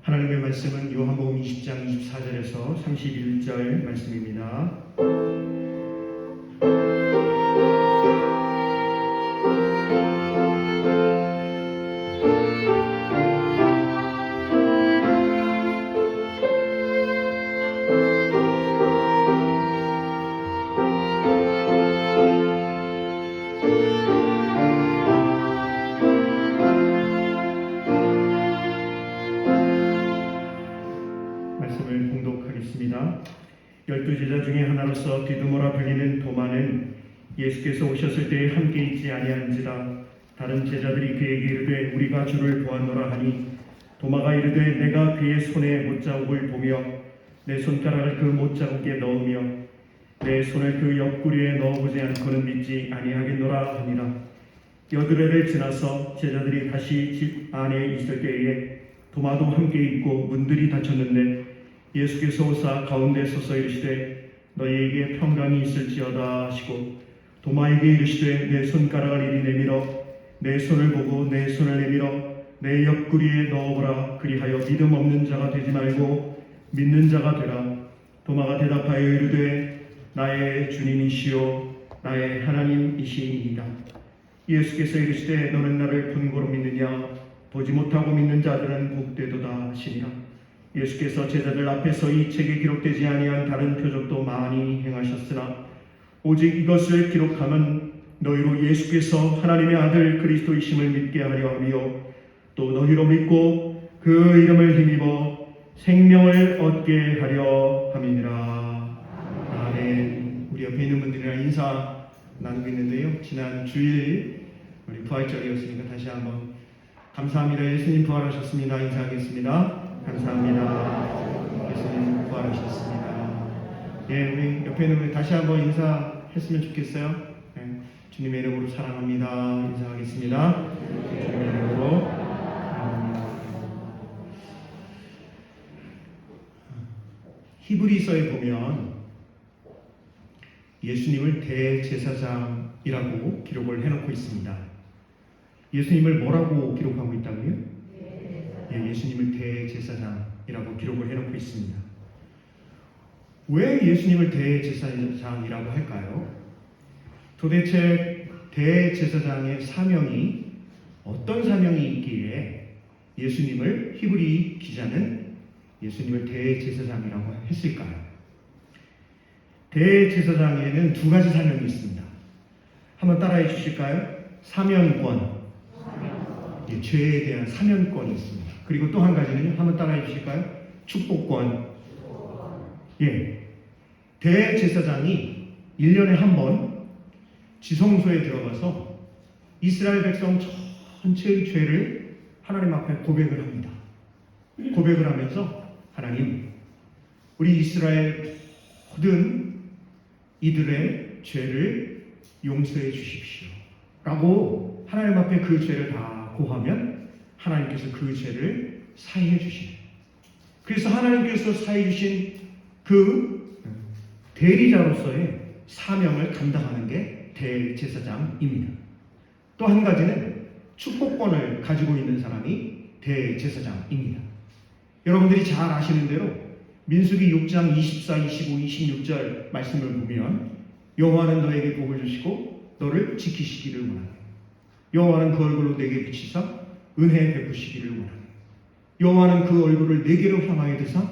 하나님의 말씀은 요한복음 20장 24절에서 31절 말씀입니다. 말씀을 봉독하겠습니다. 12제자 중에 하나로서 디두모라 불리는 도마는 예수께서 오셨을 때에 함께 있지 아니한지라. 다른 제자들이 그에게 이르되 우리가 주를 보았노라 하니 도마가 이르되 내가 그의 손에 못자국을 보며 내 손가락을 그 못자국에 넣으며 내 손을 그 옆구리에 넣어보지 않고는 믿지 아니하겠노라 하니라. 여드레를 지나서 제자들이 다시 집 안에 있을 때에 도마도 함께 있고 문들이 닫혔는데 예수께서 오사 가운데 서서 이르시되 너희에게 평강이 있을지어다 하시고 도마에게 이르시되 내 손가락을 이리 내밀어 내 손을 보고 내 손을 내밀어 내 옆구리에 넣어보라. 그리하여 믿음 없는 자가 되지 말고 믿는 자가 되라. 도마가 대답하여 이르되 나의 주님이시요 나의 하나님이시니이다. 예수께서 이르시되 너는 나를 본고로 믿느냐? 보지 못하고 믿는 자들은 복되도다 하시니라. 예수께서 제자들 앞에서 이 책에 기록되지 아니한 다른 표적도 많이 행하셨으나 오직 이것을 기록함은 너희로 예수께서 하나님의 아들 그리스도이심을 믿게 하려 하며 또 너희로 믿고 그 이름을 힘입어 생명을 얻게 하려 함이니라. 아멘. 우리 옆에 있는 분들이랑 인사 나누고 있는데요. 지난 주일 우리 부활절이었으니까 다시 한번 감사합니다. 예수님 부활하셨습니다. 인사하겠습니다. 감사합니다. 예수님 부활하셨습니다. 예, 우리 옆에 있는 분 다시 한번 인사했으면 좋겠어요. 예, 주님의 이름으로 사랑합니다. 인사하겠습니다. 주님의 이름으로 사랑합니다. 히브리서에 보면 예수님을 대제사장이라고 기록을 해놓고 있습니다. 예수님을 뭐라고 기록하고 있다고요? 예, 예수님을 대제사장이라고 기록을 해놓고 있습니다. 왜 예수님을 대제사장이라고 할까요? 도대체 대제사장의 사명이 어떤 사명이 있기에 예수님을 히브리 기자는 예수님을 대제사장이라고 했을까요? 대제사장에는 두 가지 사명이 있습니다. 한번 따라해 주실까요? 사면권, 예, 죄에 대한 사면권이 있습니다. 그리고 또 한 가지는요. 한번 따라해 주실까요? 축복권. 예, 대제사장이 1년에 한 번 지성소에 들어가서 이스라엘 백성 전체의 죄를 하나님 앞에 고백을 합니다. 고백을 하면서 하나님, 우리 이스라엘 모든 이들의 죄를 용서해 주십시오 라고 하나님 앞에 그 죄를 다 고하면 하나님께서 그 죄를 사해해 주십니다. 그래서 하나님께서 사해해 주신 그 대리자로서의 사명을 감당하는 게 대제사장입니다. 또 한 가지는 축복권을 가지고 있는 사람이 대제사장입니다. 여러분들이 잘 아시는 대로 민수기 6장 24, 25, 26절 말씀을 보면 여호와는 너에게 복을 주시고 너를 지키시기를 원하네. 여호와는 그 얼굴로 내게 비치사 은혜 베푸시기를 원하네. 여호와는 그 얼굴을 내게로 향하여 드사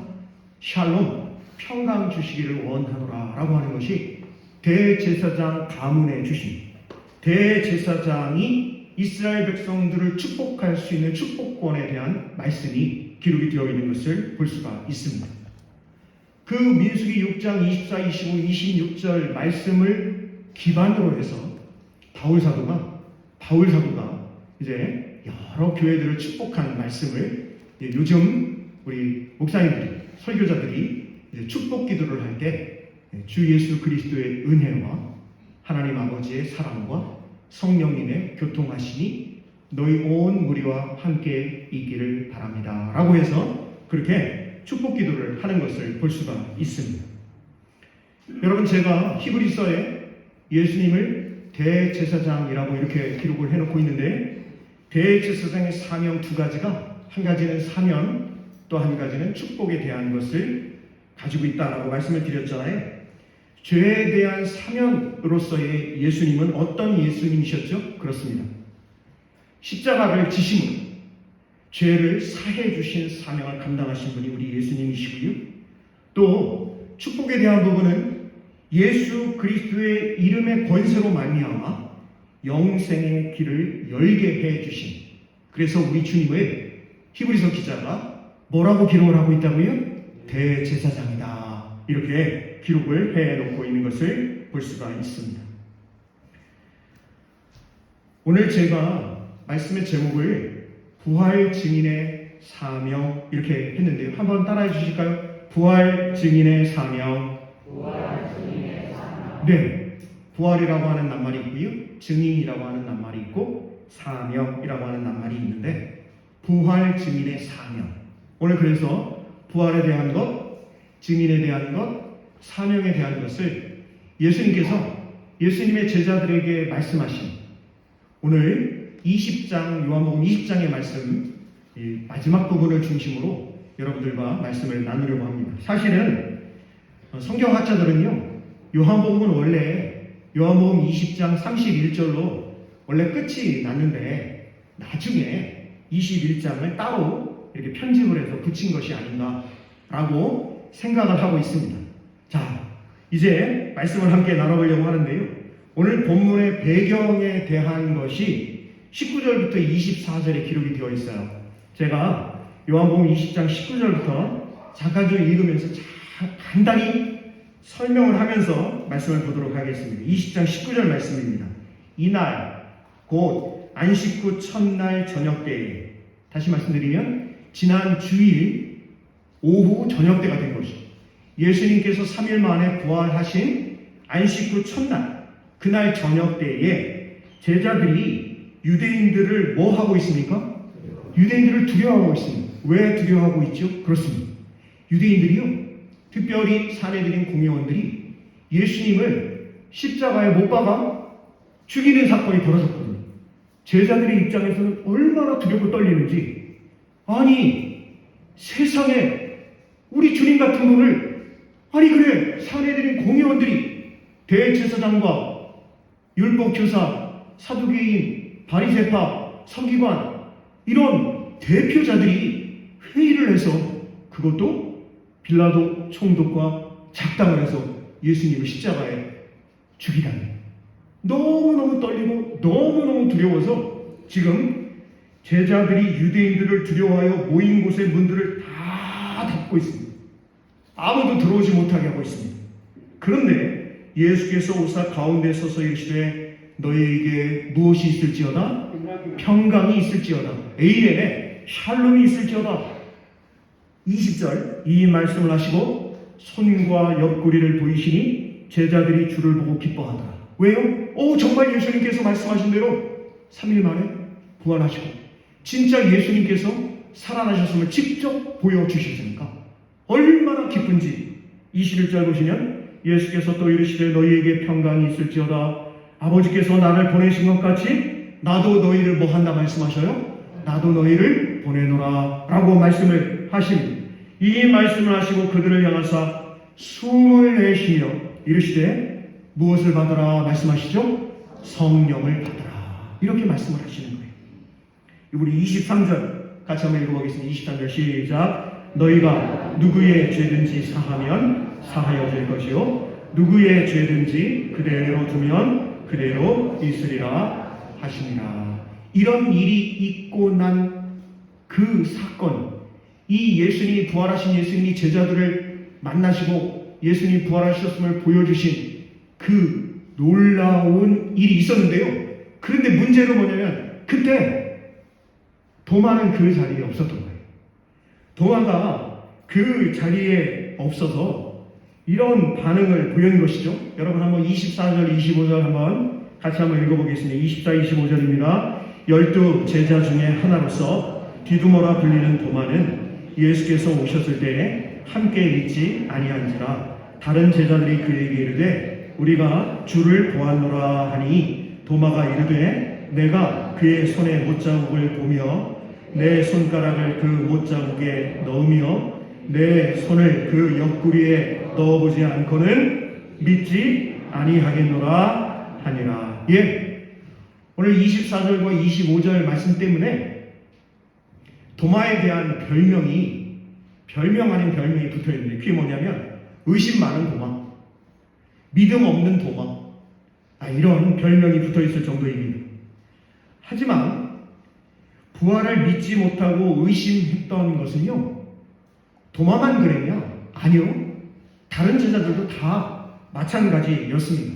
샬롬 평강 주시기를 원하노라 라고 하는 것이 대제사장 가문의 주신 대제사장이 이스라엘 백성들을 축복할 수 있는 축복권에 대한 말씀이 기록이 되어 있는 것을 볼 수가 있습니다. 그 민수기 6장 24, 25, 26절 말씀을 기반으로 해서 바울 사도가 이제 여러 교회들을 축복한 말씀을 요즘 우리 목사님들이 설교자들이 이제 축복 기도를 할 때 주 예수 그리스도의 은혜와 하나님 아버지의 사랑과 성령님의 교통하심이 너희 온 무리와 함께 있기를 바랍니다 라고 해서 그렇게 축복 기도를 하는 것을 볼 수가 있습니다. 여러분, 제가 히브리서에 예수님을 대제사장이라고 이렇게 기록을 해놓고 있는데 대제사장의 사명 두 가지가 한 가지는 사면, 또 한 가지는 축복에 대한 것을 가지고 있다라고 말씀을 드렸잖아요. 죄에 대한 사명으로서의 예수님은 어떤 예수님이셨죠? 그렇습니다. 십자가를 지심으로 죄를 사해 주신 사명을 감당하신 분이 우리 예수님이시고요. 또 축복에 대한 부분은 예수 그리스도의 이름의 권세로 말미암아 영생의 길을 열게 해 주신, 그래서 우리 주님을 히브리서 기자가 뭐라고 기록을 하고 있다고요? 대제사장이다, 이렇게 기록을 해놓고 있는 것을 볼 수가 있습니다. 오늘 제가 말씀의 제목을 부활 증인의 사명 이렇게 했는데요. 한번 따라해 주실까요? 부활 증인의 사명. 네, 부활이라고 하는 낱말이 있고요, 증인이라고 하는 낱말이 있고 사명이라고 하는 낱말이 있는데, 부활 증인의 사명. 오늘 그래서 부활에 대한 것, 증인에 대한 것, 사명에 대한 것을 예수님께서 예수님의 제자들에게 말씀하신 오늘 20장, 요한복음 20장의 말씀, 마지막 부분을 중심으로 여러분들과 말씀을 나누려고 합니다. 사실은 성경학자들은요, 요한복음은 원래 요한복음 20장 31절로 원래 끝이 났는데 나중에 21장을 따로 이렇게 편집을 해서 붙인 것이 아닌가라고 생각을 하고 있습니다. 자, 이제 말씀을 함께 나눠보려고 하는데요. 오늘 본문의 배경에 대한 것이 19절부터 24절에 기록이 되어 있어요. 제가 요한복음 20장 19절부터 잠깐 좀 읽으면서 간단히 설명을 하면서 말씀을 보도록 하겠습니다. 20장 19절 말씀입니다. 이날 곧 안식 후 첫날 저녁때에, 다시 말씀드리면 지난 주일 오후 저녁때가 된 것이죠. 예수님께서 3일 만에 부활하신 안식 후 첫날, 그날 저녁때에 제자들이 유대인들을 뭐 하고 있습니까? 유대인들을 두려워하고 있습니다. 왜 두려워하고 있죠? 그렇습니다. 유대인들이요, 특별히 사내들인 공회원들이 예수님을 십자가에 못 박아 죽이는 사건이 벌어졌거든요. 제자들의 입장에서는 얼마나 두렵고 떨리는지, 아니 세상에 우리 주님 같은 분을, 아니 그래 사내들인 공회원들이 대제사장과 율법교사, 사두개인, 바리새파, 서기관 이런 대표자들이 회의를 해서, 그것도 빌라도 총독과 작당을 해서 예수님을 십자가에 죽이다니, 너무너무 떨리고 너무너무 두려워서 지금 제자들이 유대인들을 두려워하여 모인 곳의 문들을 다 닫고 있습니다. 아무도 들어오지 못하게 하고 있습니다. 그런데 예수께서 오사 가운데 서서 이르시되 너희에게 무엇이 있을지어다? 평강이 있을지어다. 에이레네 샬롬이 있을지어다. 20절 이 말씀을 하시고 손과 옆구리를 보이시니 제자들이 주를 보고 기뻐하더라. 왜요? 정말 예수님께서 말씀하신 대로 3일 만에 부활하시고 진짜 예수님께서 살아나셨음을 직접 보여주셨으니까 얼마나 기쁜지. 21절 보시면 예수께서 또 이르시되 너희에게 평강이 있을지어다. 아버지께서 나를 보내신 것 같이 나도 너희를 뭐 한다 말씀하셔요? 나도 너희를 보내노라 라고 말씀을 하십니다. 이 말씀을 하시고 그들을 향하사 숨을 내쉬며 이르시되 무엇을 받으라 말씀하시죠? 성령을 받으라, 이렇게 말씀을 하시는 거예요. 우리 23절 같이 한번 읽어보겠습니다. 23절 시작. 너희가 누구의 죄든지 사하면 사하여질 것이요 누구의 죄든지 그대로 두면 그대로 있으리라 하시니라. 이런 일이 있고 난 그 사건, 이 예수님이 부활하신 예수님이 제자들을 만나시고 예수님이 부활하셨음을 보여주신 그 놀라운 일이 있었는데요. 그런데 문제는 뭐냐면 그때 도마는 그 자리에 없었던 거예요. 도마가 그 자리에 없어서 이런 반응을 보이는 것이죠. 여러분 한번 24절 25절 한번 같이 한번 읽어보겠습니다. 24, 25절입니다. 12 제자 중에 하나로서 디두모라 불리는 도마는 예수께서 오셨을 때에 함께 있지 아니한지라. 다른 제자들이 그에게 이르되 우리가 주를 보았노라 하니 도마가 이르되 내가 그의 손에 못자국을 보며 내 손가락을 그 못자국에 넣으며 내 손을 그 옆구리에 넣어보지 않고는 믿지 아니하겠노라 하니라. 오늘 24절과 25절 말씀 때문에 도마에 대한 별명 아닌 별명이 붙어있는데, 그게 뭐냐면 의심 많은 도마, 믿음 없는 도마, 이런 별명이 붙어있을 정도입니다. 하지만 부활을 믿지 못하고 의심했던 것은요, 도마만 그랬냐? 아니요. 다른 제자들도 다 마찬가지였습니다.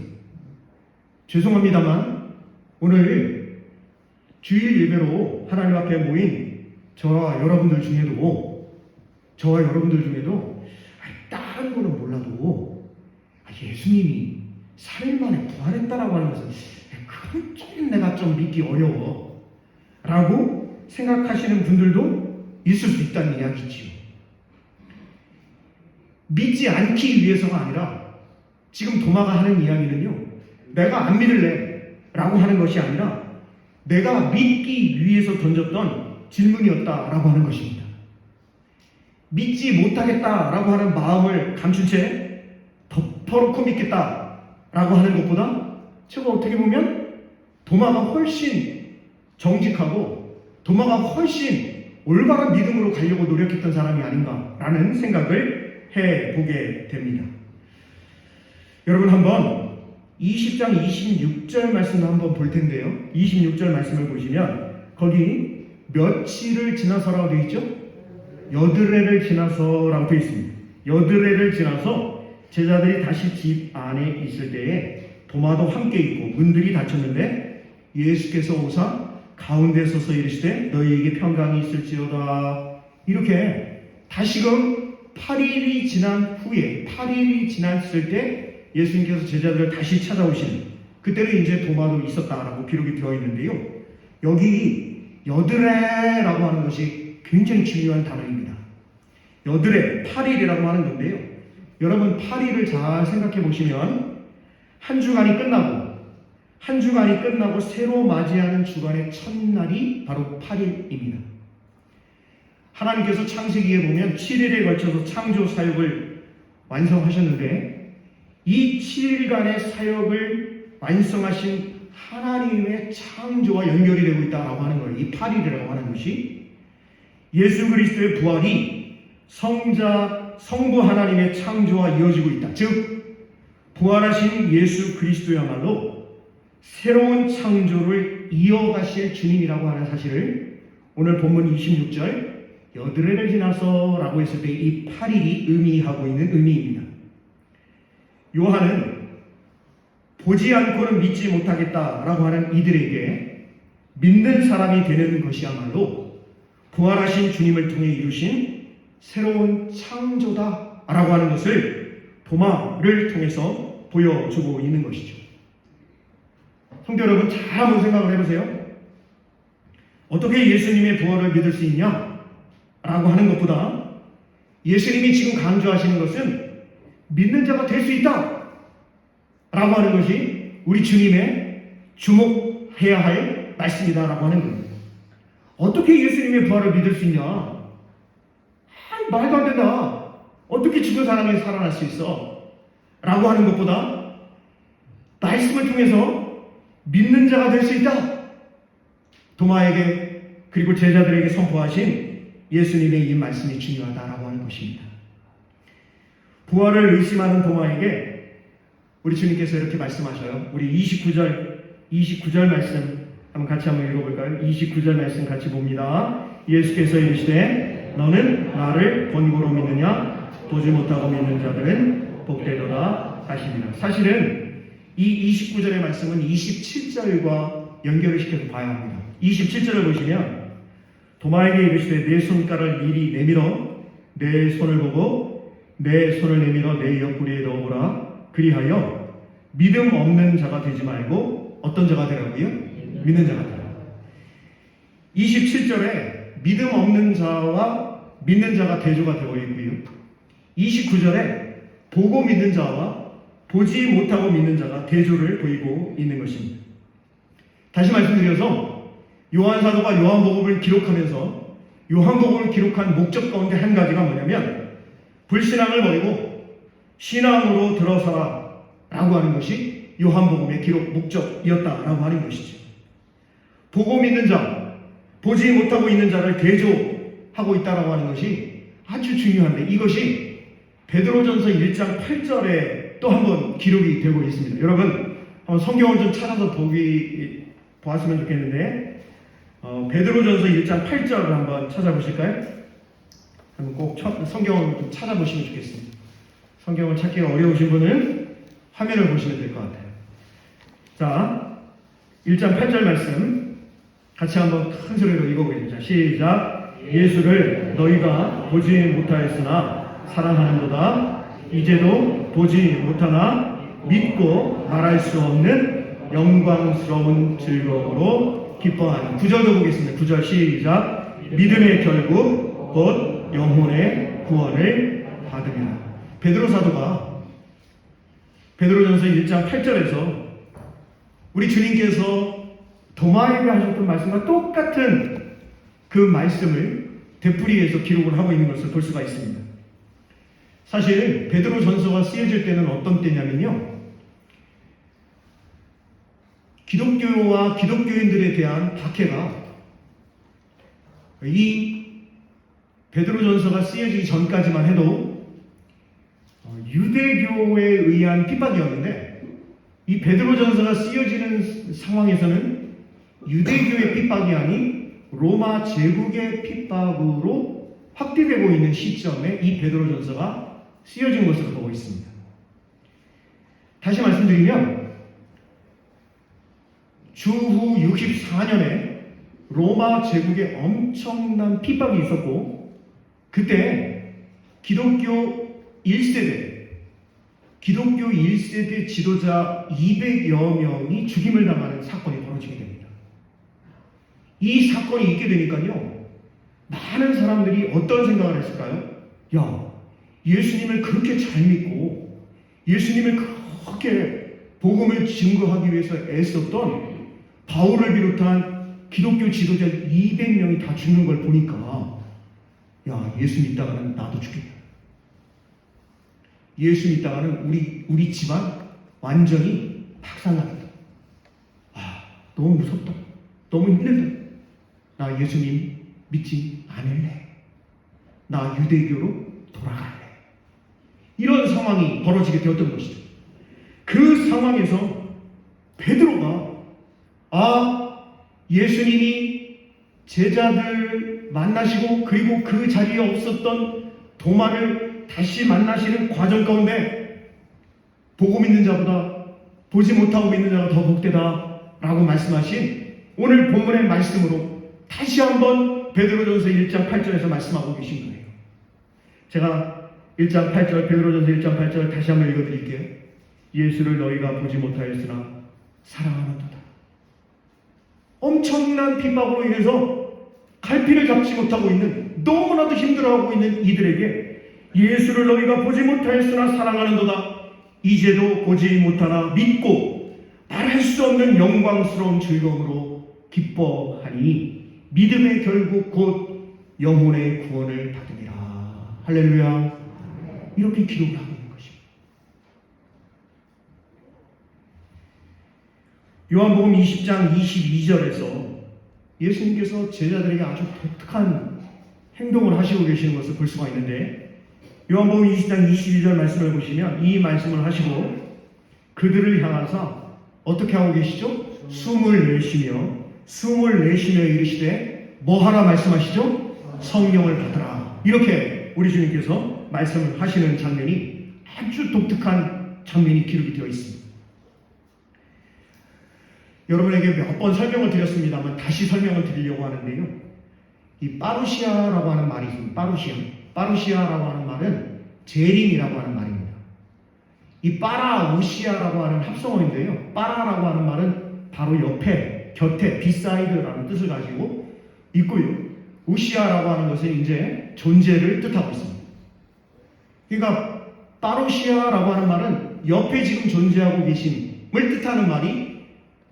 죄송합니다만 오늘 주일 예배로 하나님 앞에 모인 저와 여러분들 중에도 다른 거는 몰라도 예수님이 3일 만에 부활했다라고 하는 것은 그건 좀 내가 좀 믿기 어려워 라고 생각하시는 분들도 있을 수 있다는 이야기지요. 믿지 않기 위해서가 아니라, 지금 도마가 하는 이야기는요, 내가 안 믿을래 라고 하는 것이 아니라 내가 믿기 위해서 던졌던 질문이었다라고 하는 것입니다. 믿지 못하겠다라고 하는 마음을 감춘 채 덮어놓고 믿겠다라고 하는 것보다, 제가 어떻게 보면 도마가 훨씬 정직하고 도마가 훨씬 올바른 믿음으로 가려고 노력했던 사람이 아닌가라는 생각을 해보게 됩니다. 여러분, 한번 20장 26절 말씀을 한번 볼 텐데요. 26절 말씀을 보시면 거기 며칠을 지나서라고 되어 있죠? 여드레를 지나서라고 되어 있습니다. 여드레를 지나서 제자들이 다시 집 안에 있을 때에 도마도 함께 있고 문들이 닫혔는데 예수께서 오사 가운데 서서 이르시되 너희에게 평강이 있을지어다. 이렇게 다시금 8일이 지났을 때 예수님께서 제자들을 다시 찾아오시는, 그때는 이제 도마도 있었다라고 기록이 되어 있는데요. 여기 여드레라고 하는 것이 굉장히 중요한 단어입니다. 여드레, 8일이라고 하는 건데요. 여러분, 8일을 잘 생각해 보시면 한 주간이 끝나고 새로 맞이하는 주간의 첫날이 바로 8일입니다. 하나님께서 창세기에 보면 7일에 걸쳐서 창조 사역을 완성하셨는데, 이 7일간의 사역을 완성하신 하나님의 창조와 연결이 되고 있다라고 하는 거예요. 이 8일이라고 하는 것이 예수 그리스도의 부활이 성부 하나님의 창조와 이어지고 있다. 즉 부활하신 예수 그리스도야말로 새로운 창조를 이어가실 주님이라고 하는 사실을 오늘 본문 26절 여드레를 지나서 라고 했을 때 이 8일이 의미하고 있는 의미입니다. 요한은 보지 않고는 믿지 못하겠다라고 하는 이들에게 믿는 사람이 되는 것이야말로 부활하신 주님을 통해 이루신 새로운 창조다라고 하는 것을 도마를 통해서 보여주고 있는 것이죠. 성도 여러분, 잘 한번 생각을 해보세요. 어떻게 예수님의 부활을 믿을 수 있냐? 라고 하는 것보다 예수님이 지금 강조하시는 것은 믿는 자가 될 수 있다 라고 하는 것이 우리 주님의 주목해야 할 말씀이다라고 하는 겁니다. 어떻게 예수님의 부활을 믿을 수 있냐? 말도 안 된다. 어떻게 죽은 사람이 살아날 수 있어? 라고 하는 것보다 말씀을 통해서 믿는 자가 될 수 있다. 도마에게 그리고 제자들에게 선포하신 예수님의 이 말씀이 중요하다라고 하는 것입니다. 부활을 의심하는 도마에게 우리 주님께서 이렇게 말씀하셔요. 우리 29절 말씀 같이 한번 읽어볼까요? 29절 말씀 같이 봅니다. 예수께서 이르시되 너는 나를 본고로 믿느냐? 보지 못하고 믿는 자들은 복되도다 하시니라. 사실은 이 29절의 말씀은 27절과 연결을 시켜서 봐야 합니다. 27절을 보시면 도마에게 이르시되 내 손가락을 미리 내밀어 내 손을 보고 내 손을 내밀어 내 옆구리에 넣어보라. 그리하여 믿음 없는 자가 되지 말고 어떤 자가 되라고요? 믿는 자가 되라. 27절에 믿음 없는 자와 믿는 자가 대조가 되어 있고요. 29절에 보고 믿는 자와 보지 못하고 믿는 자가 대조를 보이고 있는 것입니다. 다시 말씀드려서 요한사도가 요한복음을 기록하면서 요한복음을 기록한 목적 가운데 한 가지가 뭐냐면 불신앙을 버리고 신앙으로 들어서라 라고 하는 것이 요한복음의 기록 목적이었다라고 하는 것이죠. 보고 믿는 자, 보지 못하고 있는 자를 대조하고 있다라고 하는 것이 아주 중요한데 이것이 베드로전서 1장 8절에 또 한 번 기록이 되고 있습니다. 여러분 한번 성경을 좀 찾아서 보았으면 좋겠는데 베드로전서 1장 8절을 한번 찾아보실까요? 한번 꼭 성경을 좀 찾아보시면 좋겠습니다. 성경을 찾기가 어려우신 분은 화면을 보시면 될 것 같아요. 자, 1장 8절 말씀 같이 한번 큰 소리로 읽어보겠습니다. 시작. 예수를 너희가 보지 못하였으나 사랑하는도다. 이제도 보지 못하나 믿고 말할 수 없는 영광스러운 즐거움으로 기뻐하는 9절도 보겠습니다. 9절 시작. 믿음의 결국 곧 영혼의 구원을 받으리라. 베드로 사도가 베드로전서 1장 8절에서 우리 주님께서 도마에게 하셨던 말씀과 똑같은 그 말씀을 되풀이해서 기록을 하고 있는 것을 볼 수가 있습니다. 사실 베드로전서가 쓰여질 때는 어떤 때냐면요, 기독교와 기독교인들에 대한 박해가 이 베드로전서가 쓰여지기 전까지만 해도 유대교에 의한 핍박이었는데 이 베드로전서가 쓰여지는 상황에서는 유대교의 핍박이 아닌 로마 제국의 핍박으로 확대되고 있는 시점에 이 베드로전서가 쓰여진 것으로 보고 있습니다. 다시 말씀드리면 주후 64년에 로마 제국에 엄청난 핍박이 있었고 그때 기독교 1세대 지도자 200여 명이 죽임을 당하는 사건이 벌어지게 됩니다. 이 사건이 있게 되니까요, 많은 사람들이 어떤 생각을 했을까요? 야, 예수님을 그렇게 잘 믿고 예수님을 그렇게 복음을 증거하기 위해서 애썼던 바울을 비롯한 기독교 지도자 200명이 다 죽는 걸 보니까 야, 예수 믿다가는 나도 죽겠다. 예수 믿다가는 우리 집안 완전히 박살나겠다. 아, 너무 무섭다. 너무 힘들다. 나 예수님 믿지 않을래. 나 유대교로 돌아갈래. 이런 상황이 벌어지게 되었던 것이죠. 그 상황에서 베드로가 예수님이 제자들 만나시고 그리고 그 자리에 없었던 도마를 다시 만나시는 과정 가운데 보고 믿는 자보다 보지 못하고 믿는 자가 더 복되다 라고 말씀하신 오늘 본문의 말씀으로 다시 한번 베드로전서 1장 8절에서 말씀하고 계신 거예요. 제가 1장 8절 베드로전서 1장 8절 다시 한번 읽어드릴게요. 예수를 너희가 보지 못하였으나 사랑하는도다. 엄청난 핍박으로 인해서 갈피를 잡지 못하고 있는, 너무나도 힘들어하고 있는 이들에게 예수를 너희가 보지 못하였으나 사랑하는도다. 이제도 보지 못하나 믿고 말할 수 없는 영광스러운 즐거움으로 기뻐하니 믿음의 결국 곧 영혼의 구원을 받으리라. 할렐루야. 이렇게 기록을 하고 있는 것입니다. 요한복음 20장 22절에서 예수님께서 제자들에게 아주 독특한 행동을 하시고 계시는 것을 볼 수가 있는데, 요한복음 20장 22절 말씀을 보시면 이 말씀을 하시고 그들을 향하사 어떻게 하고 계시죠? 숨을 내쉬며 이르시되 뭐 하라 말씀하시죠? 성령을 받으라. 이렇게 우리 주님께서 말씀을 하시는 장면이 아주 독특한 장면이 기록이 되어 있습니다. 여러분에게 몇 번 설명을 드렸습니다만 다시 설명을 드리려고 하는데요, 이 파루시아라고 하는 말이 있습니다. 파루시아라고 하는 말은 재림이라고 하는 말입니다. 이 파라우시아라고 하는 합성어인데요, 파라라고 하는 말은 바로 옆에, 곁에, 비사이드라는 뜻을 가지고 있고요, 우시아라고 하는 것은 이제 존재를 뜻하고 있습니다. 그러니까 파루시아라고 하는 말은 옆에 지금 존재하고 계심을 뜻하는 말이,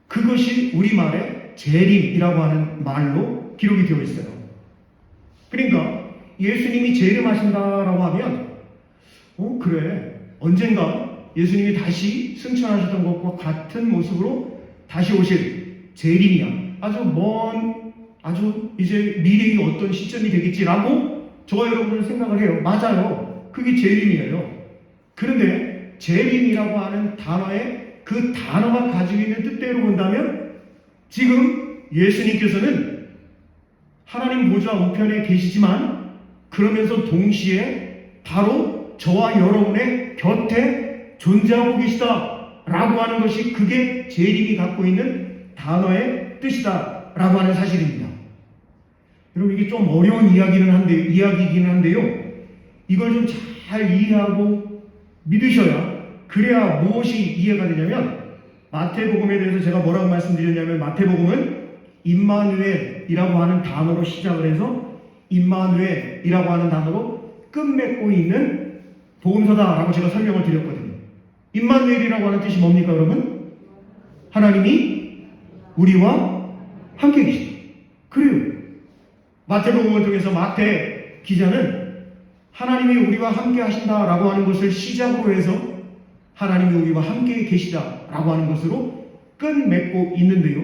그것이 우리말의 재림이라고 하는 말로 기록이 되어 있어요. 예수님이 재림하신다라고 하면 그래, 언젠가 예수님이 다시 승천하셨던 것과 같은 모습으로 다시 오실 재림이야. 아주 이제 미래의 어떤 시점이 되겠지라고 저와 여러분은 생각을 해요. 맞아요. 그게 재림이에요. 그런데 재림이라고 하는 단어에 그 단어가 가지고 있는 뜻대로 본다면 지금 예수님께서는 하나님 보좌 우편에 계시지만 그러면서 동시에 바로 저와 여러분의 곁에 존재하고 계시다라고 하는 것이 그게 재림이 갖고 있는 단어의 뜻이다라고 하는 사실입니다. 여러분 이게 좀 어려운 이야기이긴 한데요. 이걸 좀 잘 이해하고 믿으셔야 그래야 무엇이 이해가 되냐면 마태복음에 대해서 제가 뭐라고 말씀드렸냐면 마태복음은 임마누엘이라고 하는 단어로 시작을 해서 임마누엘이라고 하는 단어로 끝맺고 있는 복음서다라고 제가 설명을 드렸거든요. 임마누엘이라고 하는 뜻이 뭡니까 여러분? 하나님이 우리와 함께 계시다. 그래요. 마태복음을 통해서 마태 기자는 하나님이 우리와 함께 하신다라고 하는 것을 시작으로 해서 하나님이 우리와 함께 계시다라고 하는 것으로 끝맺고 있는데요.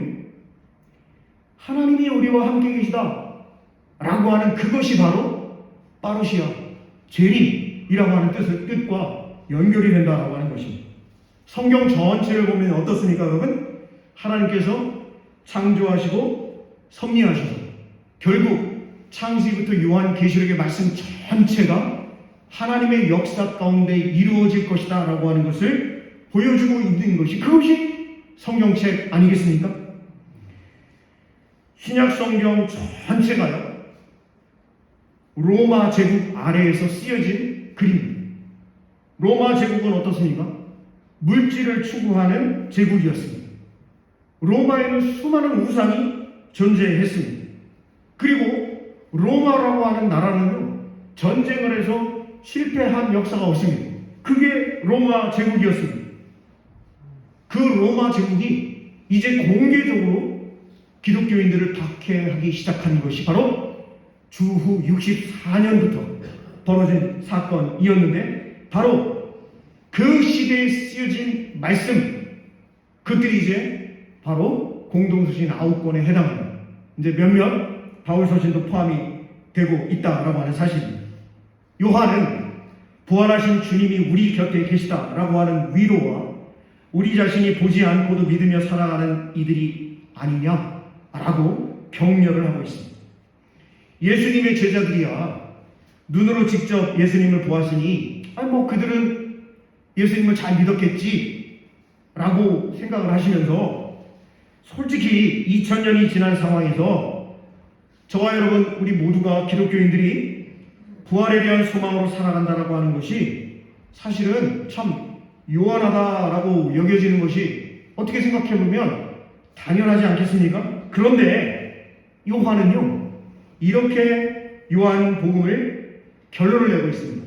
하나님이 우리와 함께 계시다라고 하는 그것이 바로 파루시아, 재림이라고 하는 뜻과 연결이 된다라고 하는 것입니다. 성경 전체를 보면 어떻습니까 여러분? 하나님께서 창조하시고 섭리하셔서 결국 창세기부터 요한계시록의 말씀 전체가 하나님의 역사 가운데 이루어질 것이다 라고 하는 것을 보여주고 있는 것이 그것이 성경책 아니겠습니까? 신약 성경 전체가요 로마 제국 아래에서 쓰여진 그림입니다. 로마 제국은 어떻습니까? 물질을 추구하는 제국이었습니다. 로마에는 수많은 우상이 존재했습니다. 그리고 로마라고 하는 나라는요, 전쟁을 해서 실패한 역사가 없습니다. 그게 로마 제국이었습니다. 그 로마 제국이 이제 공개적으로 기독교인들을 박해하기 시작한 것이 바로 주후 64년부터 벌어진 사건이었는데 바로 그 시대에 쓰여진 말씀, 그들이 이제 바로 공동서신 9권에 해당합니다. 이제 몇몇 바울서신도 포함이 되고 있다라고 하는 사실입니다. 요한은 부활하신 주님이 우리 곁에 계시다라고 하는 위로와 우리 자신이 보지 않고도 믿으며 살아가는 이들이 아니냐라고 격려를 하고 있습니다. 예수님의 제자들이야 눈으로 직접 예수님을 보았으니 그들은 예수님을 잘 믿었겠지라고 생각을 하시면서 솔직히 2000년이 지난 상황에서 저와 여러분 우리 모두가 기독교인들이 부활에 대한 소망으로 살아간다라고 하는 것이 사실은 참 요한하다라고 여겨지는 것이 어떻게 생각해보면 당연하지 않겠습니까? 그런데 요한은요 이렇게 요한복음을 결론을 내고 있습니다.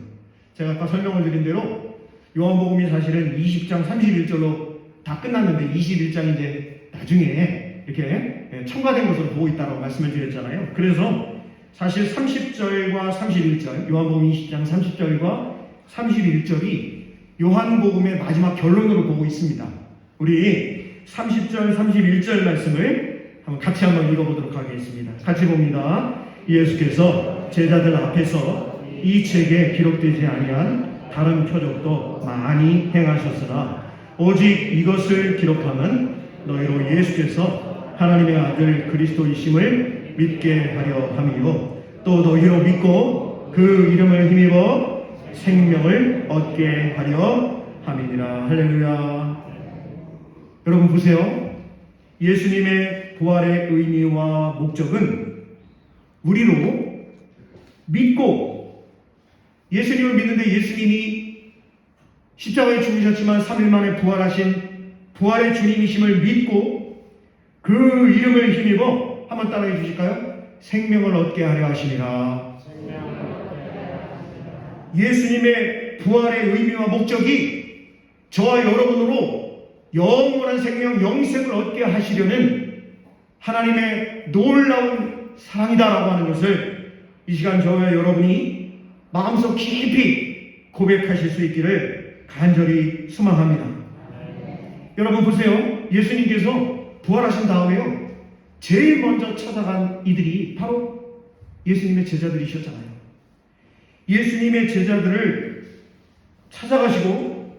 제가 아까 설명을 드린 대로 요한복음이 사실은 20장 31절로 다 끝났는데 21장인데 나중에 이렇게 첨가된 것으로 보고 있다고 말씀을 드렸잖아요. 그래서 사실 30절과 31절, 요한복음 20장 30절과 31절이 요한복음의 마지막 결론으로 보고 있습니다. 우리 30절, 31절 말씀을 같이 한번 읽어보도록 하겠습니다. 같이 봅니다. 예수께서 제자들 앞에서 이 책에 기록되지 아니한 다른 표적도 많이 행하셨으나 오직 이것을 기록하면 너희로 예수께서 하나님의 아들 그리스도이심을 믿게 하려 함이요 또 너희로 믿고 그 이름을 힘입어 생명을 얻게 하려 함이니라. 할렐루야. 여러분 보세요. 예수님의 부활의 의미와 목적은 우리로 믿고 예수님을 믿는데 예수님이 십자가에 죽으셨지만 3일 만에 부활하신 부활의 주님이심을 믿고 그 이름을 힘입어 한번 따라해 주실까요? 생명을 얻게 하려 하시니라. 예수님의 부활의 의미와 목적이 저와 여러분으로 영원한 생명, 영생을 얻게 하시려는 하나님의 놀라운 사랑이다라고 하는 것을 이 시간 저와 여러분이 마음속 깊이 고백하실 수 있기를 간절히 소망합니다. 여러분 보세요. 예수님께서 부활하신 다음에요, 제일 먼저 찾아간 이들이 바로 예수님의 제자들이셨잖아요. 예수님의 제자들을 찾아가시고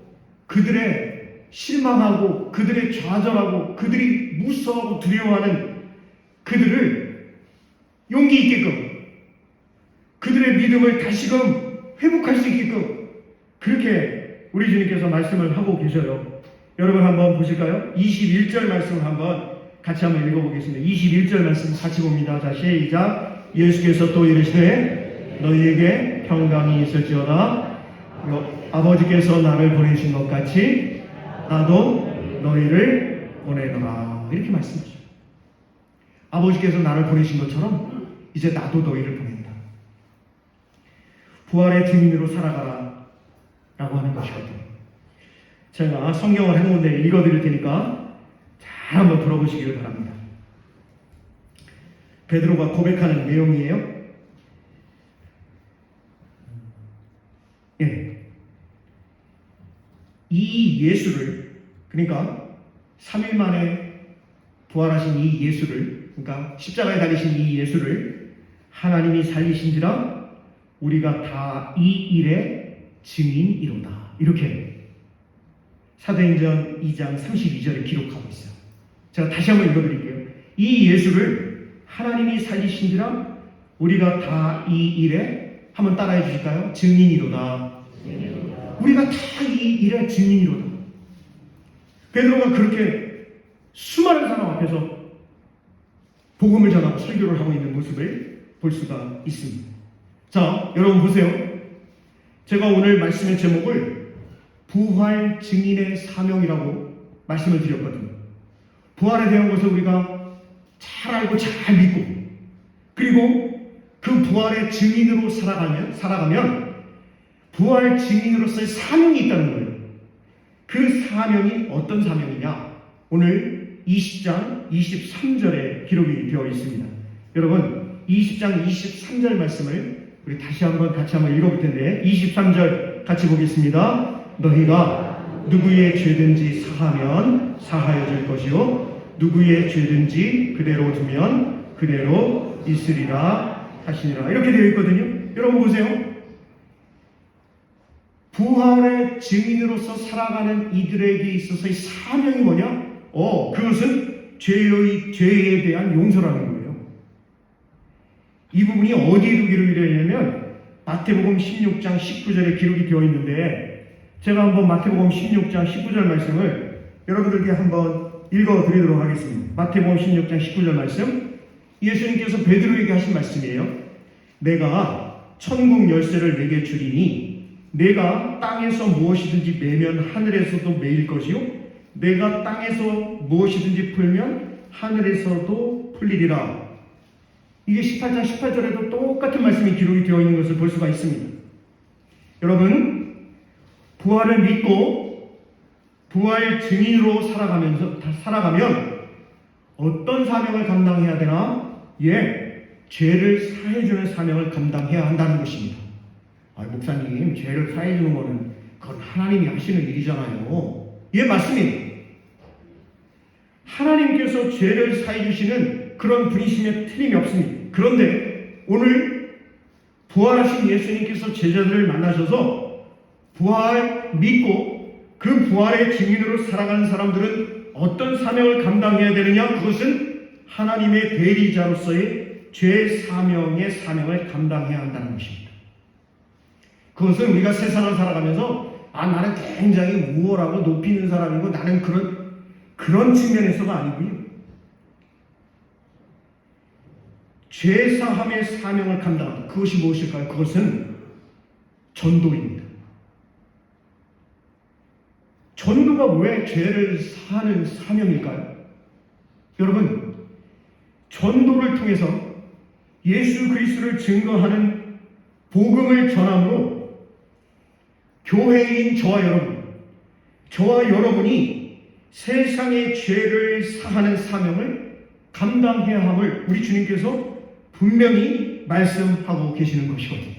그들의 실망하고 그들의 좌절하고 그들이 무서워하고 두려워하는 그들을 용기 있게끔, 그들의 믿음을 다시금 회복할 수 있게끔 그렇게 우리 주님께서 말씀을 하고 계셔요. 여러분 한번 보실까요? 21절 말씀을 같이 한번 읽어보겠습니다. 21절 말씀 같이 봅니다. 자, 시작. 예수께서 또 이르시되 너희에게 평강이 있을지어다. 아버지께서 나를 보내신 것 같이 나도 너희를 보내노라. 이렇게 말씀하시죠. 아버지께서 나를 보내신 것처럼 이제 나도 너희를 보낸다. 부활의 증인으로 살아가라 라고 하는 것이거든요. 제가 성경을 한 군데 읽어드릴 테니까 잘 한번 들어보시길 바랍니다. 베드로가 고백하는 내용이에요. 예. 이 예수를, 그러니까 3일 만에 부활하신 이 예수를, 그러니까 십자가에 달리신 이 예수를 하나님이 살리신지라 우리가 다 이 일의 증인이로다. 이렇게 사도행전 2장 32절에 기록하고 있어요. 제가 다시 한번 읽어드릴게요. 이 예수를 하나님이 살리신지라 우리가 다 이 일에, 한번 따라해 주실까요? 증인이로다. 우리가 다 이 일의 증인이로다. 베드로가 그렇게 수많은 사람 앞에서 복음을 전하고 설교를 하고 있는 모습을 볼 수가 있습니다. 자, 여러분 보세요. 제가 오늘 말씀의 제목을 부활 증인의 사명이라고 말씀을 드렸거든요. 부활에 대한 것을 우리가 잘 알고 잘 믿고, 그리고 그 부활의 증인으로 살아가면 부활 증인으로서의 사명이 있다는 거예요. 그 사명이 어떤 사명이냐? 오늘 20장 23절에 기록이 되어 있습니다. 여러분 20장 23절 말씀을 우리 다시 한번 같이 읽어볼 텐데, 23절 같이 보겠습니다. 너희가 누구의 죄든지 사하면 사하여질 것이요 누구의 죄든지 그대로 두면 그대로 있으리라 하시니라. 이렇게 되어 있거든요. 여러분 보세요. 부활의 증인으로서 살아가는 이들에게 있어서의 사명이 뭐냐? 그것은 죄에 대한 용서라는 거예요. 이 부분이 어디에 기록이 되어 있냐면 마태복음 16장 19절에 기록이 되어 있는데, 제가 한번 마태복음 16장 19절 말씀을 여러분들께 한번 읽어드리도록 하겠습니다. 마태복음 16장 19절 말씀, 예수님께서 베드로에게 하신 말씀이에요. 내가 천국 열쇠를 내게 주리니 내가 땅에서 무엇이든지 매면 하늘에서도 매일 것이요 내가 땅에서 무엇이든지 풀면 하늘에서도 풀리리라. 이게 18장 18절에도 똑같은 말씀이 기록이 되어 있는 것을 볼 수가 있습니다. 여러분, 부활을 믿고 부활 증인으로 살아가면 어떤 사명을 감당해야 되나? 죄를 사해주는 사명을 감당해야 한다는 것입니다. 목사님, 죄를 사해주는 거는 그건 하나님이 하시는 일이잖아요. 맞습니다. 하나님께서 죄를 사해주시는 그런 분이심에 틀림이 없습니다. 그런데 오늘 부활하신 예수님께서 제자들을 만나셔서 부활 믿고 그 부활의 증인으로 살아가는 사람들은 어떤 사명을 감당해야 되느냐? 그것은 하나님의 대리자로서의 죄 사명의 사명을 감당해야 한다는 것입니다. 그것은 우리가 세상을 살아가면서 나는 굉장히 우월하고 높이 있는 사람이고 나는 그런 측면에서가 아니고요. 죄사함의 사명을 감당한다. 그것이 무엇일까요? 그것은 전도입니다. 전도가 왜 죄를 사하는 사명일까요? 여러분, 전도를 통해서 예수 그리스도를 증거하는 복음을 전함으로 교회인 저와 여러분이 세상의 죄를 사하는 사명을 감당해야 함을 우리 주님께서 분명히 말씀하고 계시는 것이거든요.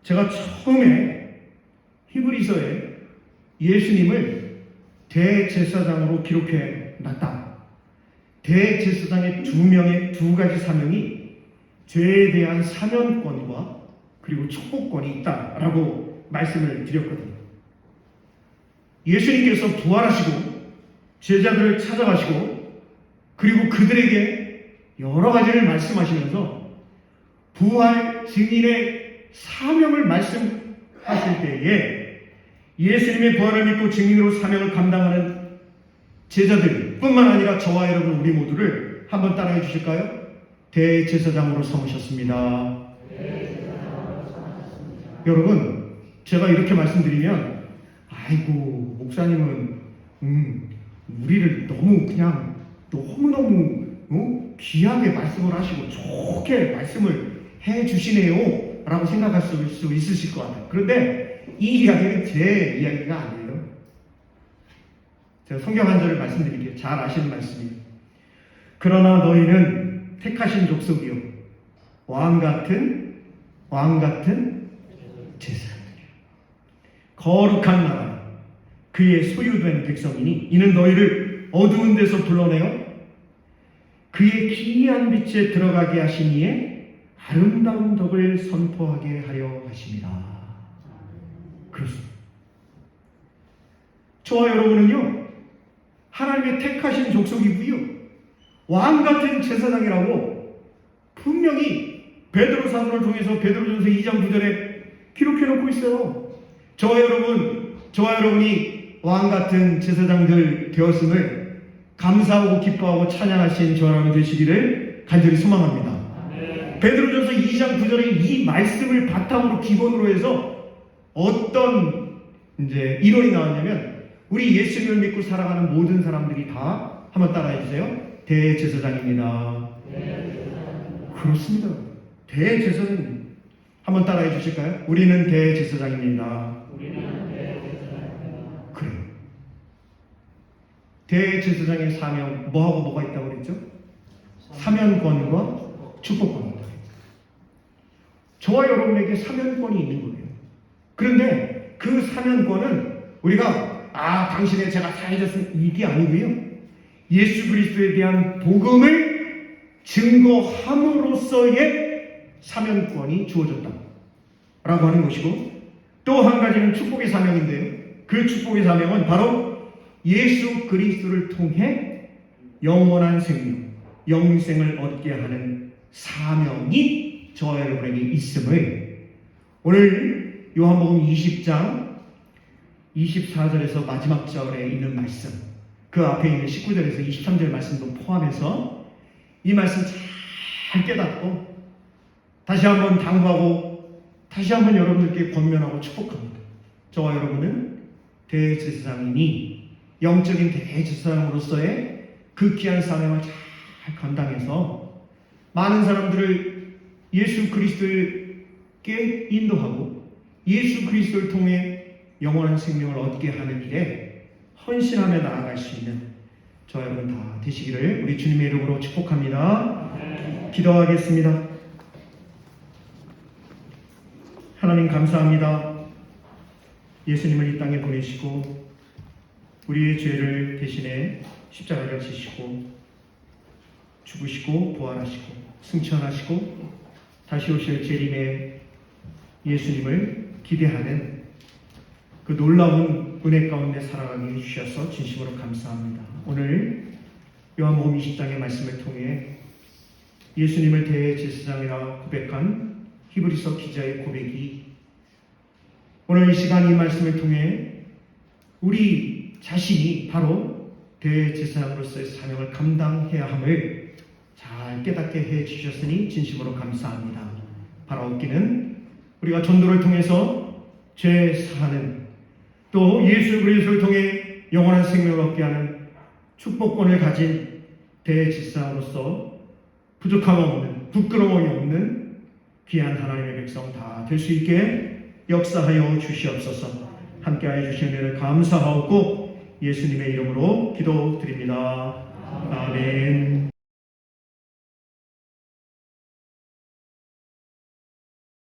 제가 처음에 히브리서에 예수님을 대제사장으로 기록해 놨다. 대제사장의 두 가지 사명이 죄에 대한 사면권과 그리고 축복권이 있다라고 말씀을 드렸거든요. 예수님께서 부활하시고 제자들을 찾아가시고 그리고 그들에게 여러 가지를 말씀하시면서 부활 증인의 사명을 말씀하실 때에 예수님의 부활을 믿고 증인으로 사명을 감당하는 제자들 뿐만 아니라 저와 여러분 우리 모두를 한번 따라해 주실까요? 대제사장으로 삼으셨습니다. 여러분, 제가 이렇게 말씀드리면 아이고 목사님은 우리를 너무너무 귀하게 말씀을 하시고 좋게 말씀을 해 주시네요 라고 생각할 수 있으실 것 같아요. 그런데 이 이야기는 제 이야기가 아니에요. 제가 성경 한 절을 말씀드릴게요. 잘 아시는 말씀이에요. 그러나 너희는 택하신 족속이요 왕같은 제사장이요 거룩한 나라 그의 소유된 백성이니 이는 너희를 어두운 데서 불러내어 그의 기이한 빛에 들어가게 하신 이의 아름다운 덕을 선포하게 하려 하십니다. 그렇습니다. 저와 여러분은요 하나님의 택하신 족속이고요 왕같은 제사장이라고 분명히 베드로 사도를 통해서 베드로전서 2장 9절에 기록해 놓고 있어요. 저와 여러분이 왕같은 제사장들 되었음을 감사하고 기뻐하고 찬양하신 저와 여러분 되시기를 간절히 소망합니다. 베드로전서 2장 9절에 이 말씀을 바탕으로 기본으로 해서 어떤 이론이 나왔냐면 우리 예수님을 믿고 살아가는 모든 사람들이 다 한번 따라해 주세요. 대제사장입니다. 그렇습니다. 대제사장 한번 따라해 주실까요? 우리는 대제사장입니다. 그래요. 대제사장의 사명 뭐하고 뭐가 있다고 그랬죠? 사면권과 축복권입니다. 저와 여러분에게 사면권이 있는 거예요. 그런데 그 사면권은 우리가 당신의 제가 사해졌으니 이게 아니고요. 예수 그리스도에 대한 복음을 증거함으로써의 사면권이 주어졌다 라고 하는 것이고 또 한 가지는 축복의 사명인데요. 그 축복의 사명은 바로 예수 그리스도를 통해 영원한 생명, 영생을 얻게 하는 사명이 저와 여러분에게 있음을 오늘 요한복음 20장 24절에서 마지막 절에 있는 말씀 그 앞에 있는 19절에서 23절 말씀도 포함해서 이 말씀 잘 깨닫고 다시 한번 당부하고 다시 한번 여러분들께 권면하고 축복합니다. 저와 여러분은 대제사장이니 영적인 대제사장으로서의 그 귀한 사명을 잘 감당해서 많은 사람들을 예수 그리스도께 인도하고 예수 그리스도를 통해 영원한 생명을 얻게 하는 일에 헌신하며 나아갈 수 있는 저와 여러분 다 되시기를 우리 주님의 이름으로 축복합니다. 기도하겠습니다. 하나님 감사합니다. 예수님을 이 땅에 보내시고 우리의 죄를 대신해 십자가를 지시고 죽으시고 부활하시고 승천하시고 다시 오실 재림의 예수님을 기대하는 그 놀라운 은혜 가운데 살아가게 해주셔서 진심으로 감사합니다. 오늘 요한복음 20장의 말씀을 통해 예수님을 대제사장이라 고백한 히브리서 기자의 고백이 오늘 이 시간 이 말씀을 통해 우리 자신이 바로 대제사장으로서의 사명을 감당해야 함을 잘 깨닫게 해 주셨으니 진심으로 감사합니다. 바라옵기는 우리가 전도를 통해서 죄 사하는 또 예수 그리스도를 통해 영원한 생명을 얻게 하는 축복권을 가진 대제사장으로서 부족함 없는 부끄러움이 없는 귀한 하나님의 백성 다 될 수 있게 역사하여 주시옵소서. 함께하여 주신 은혜를 감사하고 예수님의 이름으로 기도드립니다. 아멘.